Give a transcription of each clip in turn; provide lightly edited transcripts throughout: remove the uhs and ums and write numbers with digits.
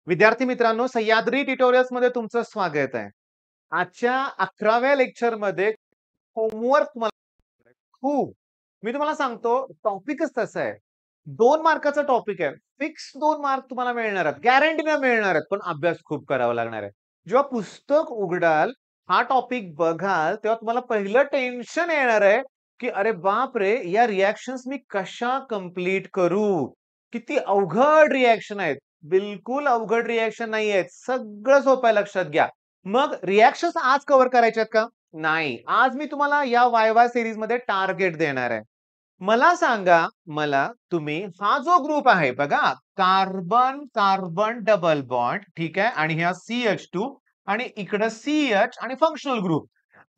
विद्यार्थी मित्रांनो, सह्याद्री ट्युटोरियल्समध्ये तुमचं स्वागत आहे. आजच्या 11व्या लेक्चरमध्ये होमवर्क तुम्हाला खूप मी तुम्हाला सांगतो टॉपिकच तसा आहे. 2 मार्काचा टॉपिक आहे. फिक्स 2 मार्क तुम्हाला मिळणार आहेत. गॅरंटीने मिळणार आहेत, पण अभ्यास खूप करावा लागणार आहे. जेव्हा पुस्तक उघडाल, हा टॉपिक बघाल, तेव्हा तुम्हाला पहिलं टेन्शन येणार आहे, की "अरे बापरे! या रिएक्शन्स मी कशा कंप्लीट करू?" किती अवघड रिएक्शन आहेत. बिलकुल अवघड रिएक्शन नाहीयेत. सगळं सोपं आहे लक्षात घ्या. मग रिएक्शन्स आज कव्हर करायचे आहेत का? नाही. आज मी तुम्हाला या वाय-वाय सीरीजमध्ये टार्गेट देणार आहे. मला सांगा, मला तुम्ही हा जो ग्रुप आहे बघा, कार्बन, कार्बन डबल बॉन्ड ठीक आहे आणि ह्या CH2 आणि इकडं CH आणि फंक्शनल ग्रुप.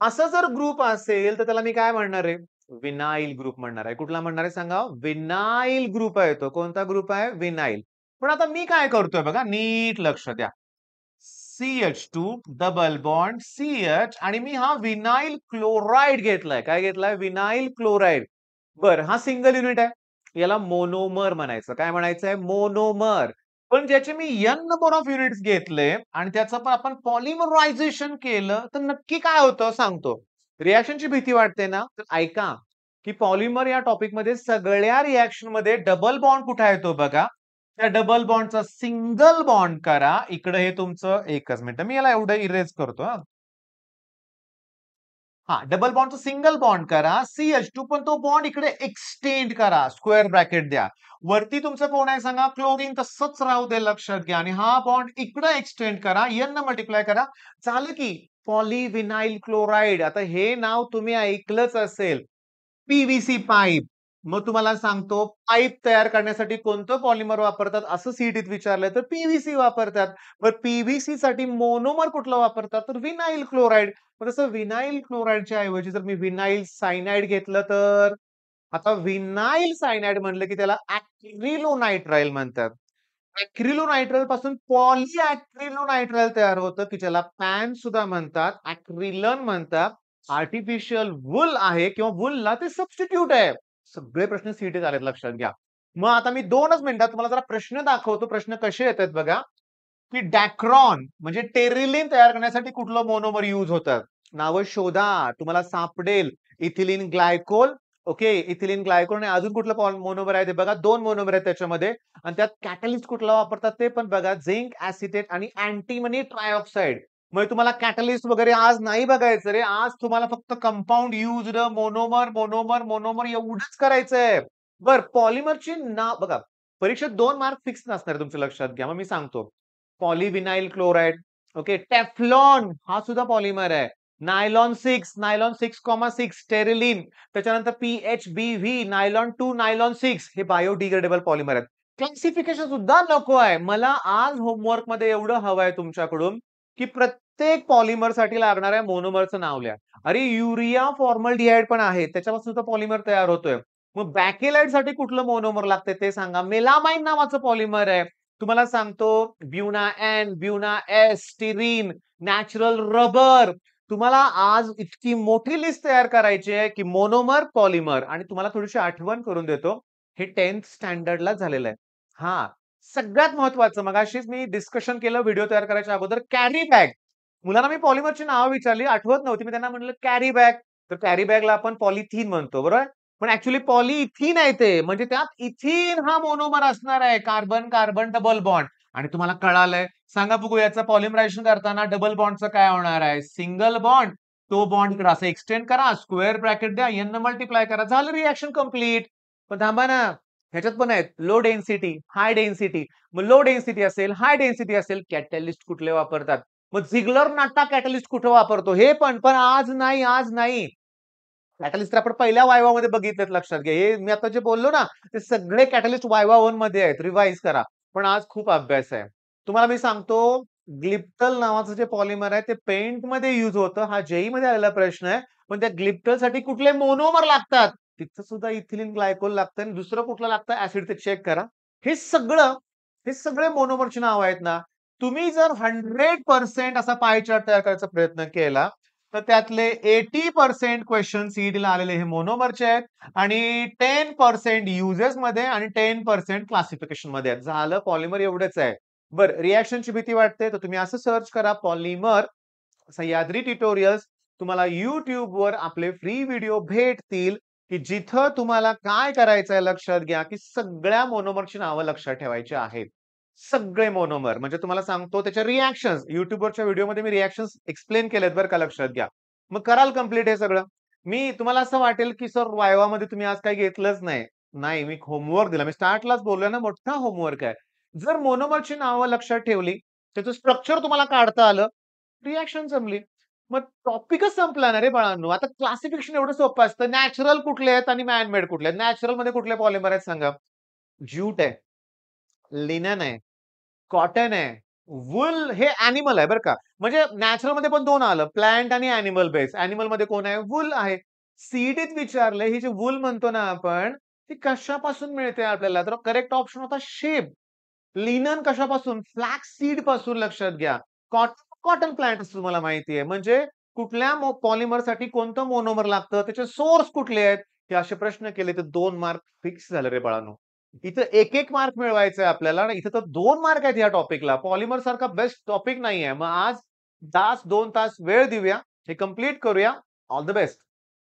असं जर ग्रुप असेल, तर त्याला मी काय म्हणणार आहे? विनाइल ग्रुप म्हणणार आहे. कुठला म्हणणार आहे सांगा? विनाइल ग्रुप आहे तो. कोणता ग्रुप आहे? विनाइल. पण आता मी काय करतोय बघा, नीट लक्ष द्या. CH2 डबल बॉन्ड CH आणि मी हा विनाइल क्लोराइड घेतलाय. काय घेतलाय? Vinyl chloride. बरं, हा सिंगल युनिट आहे. याला मोनोमर म्हणायचं. काय म्हणायचंय? मोनोमर. पण ज्याचे मी N नंबर ऑफ युनिट्स घेतले आणि त्याचं पण आपण पॉलिमरायझेशन केलं, तर नक्की काय होतं सांगतो. रिएक्शनची भीती वाटते ना? तर ऐका, की पॉलिमर या टॉपिकमध्ये सगळ्या रिएक्शनमध्ये डबल बॉन्ड कुठे येतो बघा. त्या डबल बॉन्डचा सिंगल बॉन्ड करा. इकडे हे तुमचं एकच मिनिट. मी याला एवढं इरेज करतो हां. हां, डबल बॉन्डचं सिंगल बॉन्ड करा. CH2 पण तो बॉन्ड इकडे एक्सटेंड करा. स्क्वेअर ब्रॅकेट द्या. वरती तुमचं कोण आहे सांगा? क्लोरीन तसंच राहू दे लक्षात घ्या आणि हा बॉन्ड इकडे एक्सटेंड करा. N मल्टिप्लाय करा. झालं की पॉलिव्हिनाइल क्लोराइड. आता हे नाव तुम्ही ऐकलंच असेल. P pipe. मग तुम्हाला सांगतो पाईप तयार करण्यासाठी कोणतं पॉलिमर वापरतात असं सीईटीत विचारलंय तर पी वापरतात. मग साठी मोनोमर कुठलं वापरतात तर विनाइल क्लोराइड. मग तसं विनाइल क्लोराइडच्या ऐवजी जर मी विनाइल सायनाइड घेतलं तर आता विनाइल सायनाइड म्हणलं की त्याला ॲक्रिलोनाइट्राइल म्हणतात. ॲक्रिलोनाइट्राइल पासून पॉलीॲक्रिलोनाइट्राइल तयार होतं की ज्याला पॅन सुद्धा म्हणतात, ॲक्रिलन म्हणतात. आर्टिफिशियल वूल आहे किंवा वूलला ते सबस्टिट्यूट आहे. सगळे प्रश्न सीईटीत आलेत लक्षात घ्या. मग आता मी 2च मिनिटात तुम्हाला जरा प्रश्न दाखवतो. प्रश्न कसे येतात बघा, की डॅक्रॉन म्हणजे टेरिलिन तयार करण्यासाठी कुठलं मोनोमर यूज होतं? नावं शोधा. तुम्हाला सापडेल. Ethylene glycol, okay. Ethylene glycol आणि अजून कुठलं मोनोमर आहे ते बघा. 2 मोनोमर आहेत त्याच्यामध्ये आणि त्यात कॅटलिस्ट कुठला वापरतात ते पण बघा. झिंक ॲसिटेट आणि अँटिमनी ट्रायऑक्साइड. म्हणजे तुम्हाला कॅटलिस्ट वगैरे आज नाही बघायचं रे. आज तुम्हाला फक्त compound used monomer, monomer, monomer एवढंच करायचंय. बरं पॉलिमरची नाव बघा. परीक्षेत 2 मार्क फिक्स नसणार तुमच्या लक्षात घ्या. मग मी सांगतो. Polyvinyl chloride, okay. टेफ्लॉन हा सुद्धा पॉलिमर आहे. नायलॉन 6,6 स्टेरिलिन. त्याच्यानंतर PHBV, नायलॉन 2, नायलॉन 6 हे बायोडिग्रेडेबल पॉलिमर आहेत. क्लासिफिकेशन सुद्धा नको आहे. मला आज होमवर्कमध्ये एवढं हवं आहे तुमच्याकडून, की प्रत्येक पॉलिमरसाठी लागणाऱ्या मोनोमरचं नाव लिहा. अरे युरिया फॉर्मल्डिहाइड पण आहे. त्याच्यापासून सुद्धा पॉलिमर तयार होतोय. मग बॅकेलाइटसाठी कुठलं मोनोमर लागतंय ते सांगा. मेलामाइन नावाचं पॉलिमर आहे. तुम्हाला सांगतो ब्युना N, ब्युना S, styrene, natural rubber. तुम्हाला आज इतकी मोठी लिस्ट तयार करायची आहे, की मोनोमर, पॉलिमर आणि तुम्हाला थोडीशी आठवण करून देतो. हे 10th स्टँडर्डला झालेलं आहे. हां, सगळ्यात महत्त्वाचं मगाशीच मी डिस्कशन केलं व्हिडिओ तयार करायच्या अगोदर कॅरी बॅग. मुलांना मी पॉलिमरची नावं विचारली, आठवत नव्हती. मी त्यांना म्हटलं कॅरी बॅग. तर कॅरी बॅगला आपण पॉलिथिन म्हणतो, बरोबर? पण ॲक्चुअली पॉलिइथिन आहे ते. म्हणजे त्यात इथिन हा मोनोमर असणार आहे. कार्बन, कार्बन डबल बॉन्ड आणि तुम्हाला कळालंय. सांगा बघू याचं पॉलिमरायझेशन करताना डबल बॉन्डचं काय होणार आहे? Single bond. तो बॉन्ड इकडे असं एक्सटेंड करा, स्क्वेअर ब्रॅकेट द्या, N मल्टिप्लाय करा. झालं रिएक्शन कंप्लीट. पण थांबा ना, ह्याच्यात पण आहेत लो डेन्सिटी, हाय डेन्सिटी. मग लो डेन्सिटी असेल, हाय डेन्सिटी असेल, कॅटॅलिस्ट कुठले वापरतात? मग झिग्लर नाटा कॅटलिस्ट कुठे वापरतो? हे पण आज नाही, आज नाही. कॅटलिस्ट तर आपण पहिल्या वायवामध्ये बघितलेत लक्षात घ्या. हे मी आता जे बोललो ना, ते सगळे कॅटलिस्ट वायवा 1 मध्ये आहेत. रिवाइज करा. पण आज खूप अभ्यास आहे. तुम्हाला मी सांगतो ग्लिप्टल नावाचं जे पॉलिमर आहे ते पेंटमध्ये यूज होतं. हा JEE मध्ये आलेला प्रश्न आहे. पण त्या ग्लिप्टलसाठी कुठले मोनोमर लागतात? तिथं सुद्धा इथिलीन ग्लायकोल लागतं आणि दुसरं कुठलं लागतं ॲसिड ते चेक करा. हे सगळे मोनोमरची नावं आहेत ना. तुम्ही जर 100% असा पाय चार्ट तयार करायचा प्रयत्न केला, तर त्यातले 80% क्वेशन सीईटीला आलेले हे मोनोमरचे आहेत आणि 10% युजेसमध्ये आणि 10% क्लासिफिकेशनमध्ये आहेत. झालं पॉलिमर एवढंच आहे. बरं, रिएक्शनची भीती वाटते, तर तुम्ही असं सर्च करा पॉलिमर सह्याद्री ट्युटोरियल्स. तुम्हाला YouTubeवर आपले फ्री व्हिडिओ भेटतील, की जिथं तुम्हाला काय करायचंय लक्षात घ्या, की सगळ्या मोनोमरची नावं लक्षात ठेवायची आहेत. सगळे मोनोमर म्हणजे तुम्हाला सांगतो त्याच्या रिएक्शन्स YouTubeवरच्या व्हिडिओमध्ये मी रिएक्शन्स एक्सप्लेन केलेत बरं का, लक्षात घ्या. मग कराल कंप्लीट हे सगळं. मी तुम्हाला असं वाटेल, की सर वायवामध्ये तुम्ही आज काही घेतलंच नाही. नाही, मी होमवर्क दिला. मी स्टार्टलाच बोललोय ना, मोठा होमवर्क आहे. जर मोनोमरची नावं लक्षात ठेवली, त्याचं स्ट्रक्चर तुम्हाला काढता आलं, रिएक्शन जमली. मग टॉपिकच संपला ना रे बाळांनो. आता क्लासिफिकेशन एवढं सोपं असतं. नॅचरल कुठले आहेत आणि मॅन मेड कुठले आहेत? नॅचरलमध्ये कुठले पॉलिमर आहेत सांगा? ज्यूट आहे, लिनेन आहे, कॉटन आहे, वूल हे ॲनिमल आहे बरं का. म्हणजे नॅचरलमध्ये पण 2 आलं. प्लांट आणि ॲनिमल बेस. ॲनिमलमध्ये कोण आहे? वूल आहे. सीडीत विचारलं, ही जी वूल म्हणतो ना आपण, ती कशापासून मिळते आपल्याला? तर करेक्ट ऑप्शन होता शेप. लिनन कशापासून? फ्लॅक्स सीड पासून लक्षात घ्या. कॉटन कॉटन प्लांट असं तुम्हाला माहिती आहे. म्हणजे कुठल्या पॉलिमरसाठी कोणतं मोनोमर लागतं, त्याचे सोर्स कुठले आहेत? हे असे प्रश्न केले तर 2 मार्क फिक्स झाले रे बाळांनो. इथं 1-1 मार्क मिळवायचा आहे आपल्याला आणि इथं तर 2 मार्क आहेत या टॉपिकला. पॉलिमर सारखा बेस्ट टॉपिक नाहीये. मग आज 2 तास वेळ देऊया. हे कंप्लीट करूया. All the best.